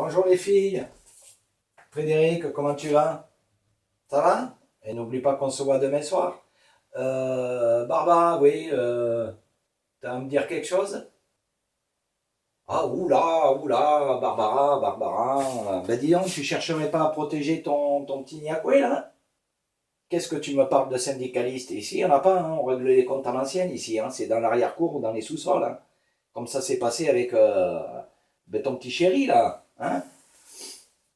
Bonjour les filles. Frédéric, comment tu vas? Ça va? Et n'oublie pas qu'on se voit demain soir. Barbara, oui, t'as à me dire quelque chose? Ah, oula, oula, Barbara, Barbara. Ben dis donc, tu chercherais pas à protéger ton petit Niakoué, là? Qu'est-ce que tu me parles de syndicaliste? Ici, il n'y en a pas, hein, on règle les comptes à l'ancienne, ici, hein, c'est dans l'arrière-cour ou dans les sous-sols, hein. Comme ça s'est passé avec ben, ton petit chéri, là, hein?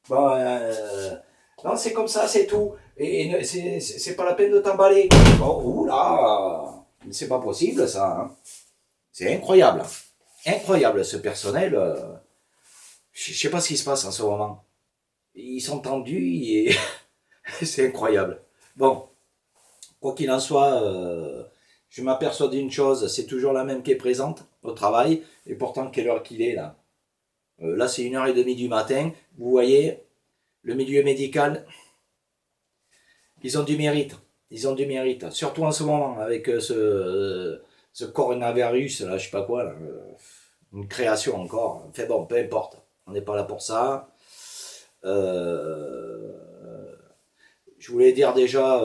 Bon, non, c'est comme ça, c'est tout. Et c'est pas la peine de t'emballer. Oh, oula, c'est pas possible ça, hein. C'est incroyable. Incroyable ce personnel. Je sais pas ce qui se passe en ce moment. Ils sont tendus et c'est incroyable. Bon, quoi qu'il en soit, je m'aperçois d'une chose, c'est toujours la même qui est présente au travail. Et pourtant, quelle heure qu'il est là? Là, c'est 1h30 du matin. Vous voyez, le milieu médical, ils ont du mérite. Ils ont du mérite. Surtout en ce moment, avec ce coronavirus, là, je sais pas quoi, là, une création encore. Enfin bon, peu importe. On n'est pas là pour ça. Euh, je voulais déjà,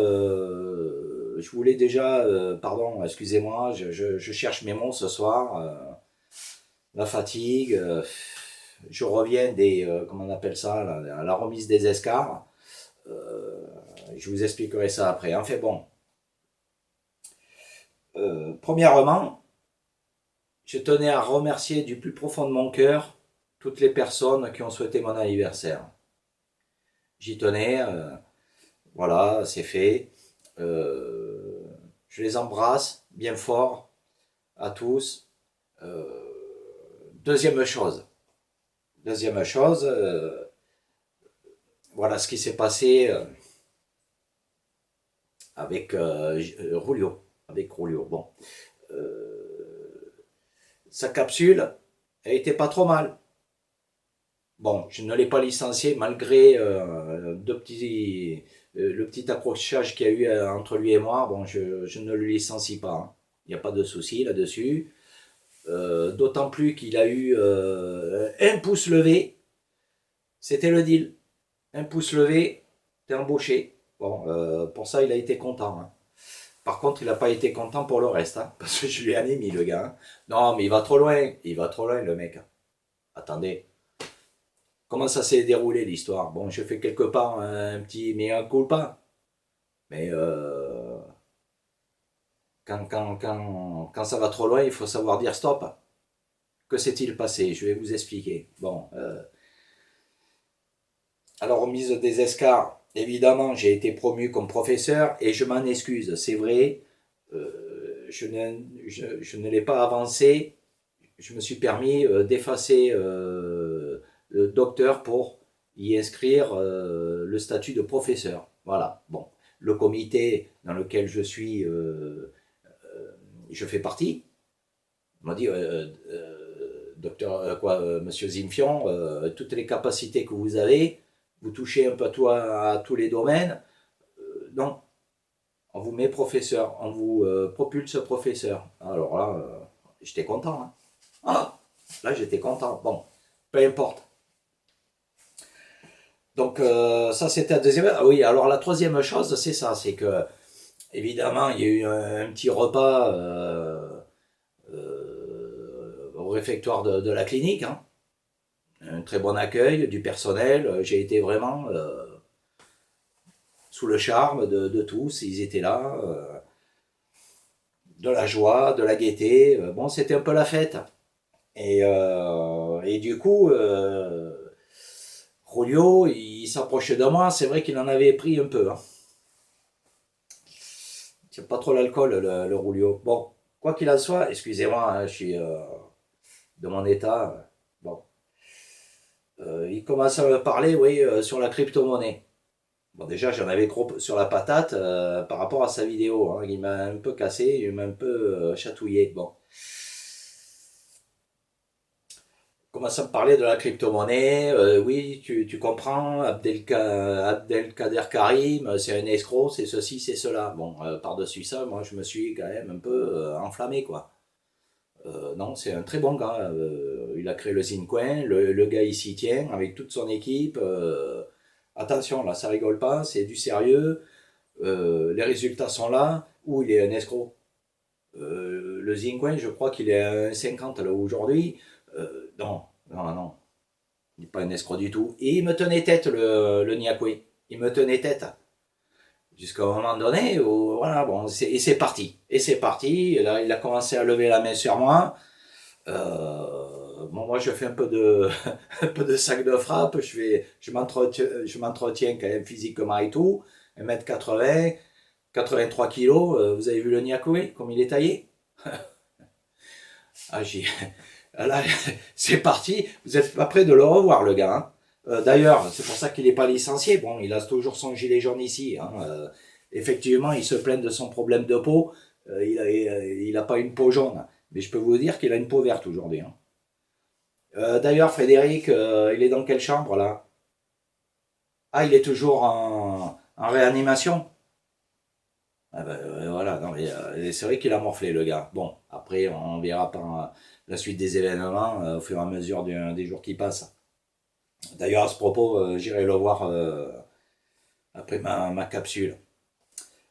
pardon, excusez-moi, je cherche mes mots ce soir. La fatigue. Je reviens comment on appelle ça, la remise des escarres. Je vous expliquerai ça après. Enfin bon, premièrement, je tenais à remercier du plus profond de mon cœur toutes les personnes qui ont souhaité mon anniversaire. J'y tenais, voilà, c'est fait. Je les embrasse bien fort à tous. Deuxième chose, voilà ce qui s'est passé avec Rulio. Avec Rulio. Bon, sa capsule, elle était pas trop mal. Bon, je ne l'ai pas licencié malgré le petit accrochage qu'il y a eu entre lui et moi. Bon, je ne le licencie pas, hein. Il n'y a pas de souci là-dessus. D'autant plus qu'il a eu un pouce levé. C'était le deal. Un pouce levé, t'es embauché. Bon, pour ça, il a été content, hein. Par contre, il n'a pas été content pour le reste, hein, parce que je lui ai anémie, le gars, hein. Non, mais il va trop loin. Il va trop loin, le mec. Attendez. Comment ça s'est déroulé l'histoire? Bon, je fais quelque part un petit mea culpa, mais quand ça va trop loin, il faut savoir dire stop. Que s'est-il passé? Je vais vous expliquer. Bon, à la remise des escarres, évidemment, j'ai été promu comme professeur et je m'en excuse. C'est vrai, je ne l'ai pas avancé. Je me suis permis d'effacer le docteur pour y inscrire le statut de professeur. Voilà. Bon, le comité dans lequel je fais partie, m'a dit docteur monsieur Zimfion, toutes les capacités que vous avez, vous touchez un peu à tous les domaines. Non, on vous met professeur, on vous propulse professeur. Alors là, j'étais content, hein. Ah, là j'étais content. Bon, peu importe. Donc ça c'était la deuxième. Ah oui, alors la troisième chose c'est ça, c'est que évidemment il y a eu un petit repas au réfectoire de la clinique, hein. Un très bon accueil du personnel. J'ai été vraiment sous le charme de tous. Ils étaient là, de la joie, de la gaieté. Bon, c'était un peu la fête. Et du coup, Julio, il s'approchait de moi. C'est vrai qu'il en avait pris un peu, hein. C'est pas trop l'alcool, le Julio. Bon, quoi qu'il en soit, excusez-moi, hein, je suis de mon état. Bon, il commence à me parler, oui, sur la crypto-monnaie. Bon, déjà, j'en avais gros sur la patate par rapport à sa vidéo, hein. Il m'a un peu cassé, il m'a un peu chatouillé. Bon. Il commence à me parler de la crypto-monnaie. Oui, tu comprends, Abdelkader Karim, c'est un escroc, c'est ceci, c'est cela. Bon, par-dessus ça, moi, je me suis quand même un peu enflammé, quoi. Non, c'est un très bon gars. il a créé le Zincoin, le gars il s'y tient avec toute son équipe. Attention, là, ça rigole pas, c'est du sérieux. Les résultats sont là. Où il est un escroc. Le Zincoin, je crois qu'il est à 1,50 là aujourd'hui. Non, non, non. Il n'est pas un escroc du tout. Et il me tenait tête, le Niakwe. Il me tenait tête. Jusqu'à un moment donné, où, voilà, bon, et c'est parti. Et c'est parti. Et là, il a commencé à lever la main sur moi. Bon, moi, je fais un peu de, un peu de sac de frappe. Je m'entretiens quand même physiquement et tout. 1,80 m, 83 kilos. Vous avez vu le Niakwe, comme il est taillé? Ah, là, c'est parti. Vous n'êtes pas prêt de le revoir, le gars. Hein. D'ailleurs, c'est pour ça qu'il n'est pas licencié. Bon, il a toujours son gilet jaune ici. Hein. Effectivement, il se plaint de son problème de peau. Il a pas une peau jaune. Mais je peux vous dire qu'il a une peau verte aujourd'hui. Hein. D'ailleurs, Frédéric, il est dans quelle chambre là? Ah, il est toujours en réanimation. Ah ben, voilà, non, mais, c'est vrai qu'il a morflé le gars. Bon, après, on verra par la suite des événements au fur et à mesure des jours qui passent. D'ailleurs, à ce propos, j'irai le voir après ma capsule.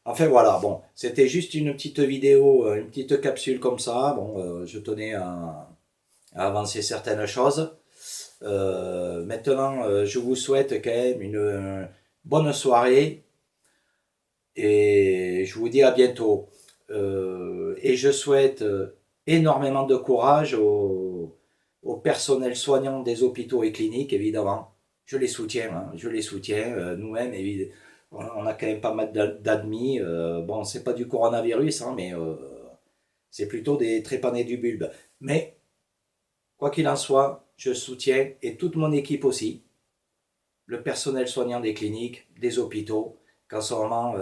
Enfin voilà, bon, c'était juste une petite vidéo, une petite capsule comme ça. Bon, je tenais à avancer certaines choses. Maintenant, je vous souhaite quand même une bonne soirée et je vous dis à bientôt. Et je souhaite énormément de courage au personnel soignant des hôpitaux et cliniques, évidemment. Je les soutiens, hein, je les soutiens. Nous-mêmes, on a quand même pas mal d'admis. Bon, c'est pas du coronavirus, hein, mais c'est plutôt des trépanés du bulbe. Mais, quoi qu'il en soit, je soutiens, et toute mon équipe aussi, le personnel soignant des cliniques, des hôpitaux, qu'en ce moment,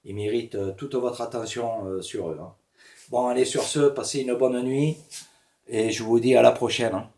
ils méritent toute votre attention sur eux. Hein. Bon, allez, sur ce, passez une bonne nuit, et je vous dis à la prochaine. Hein.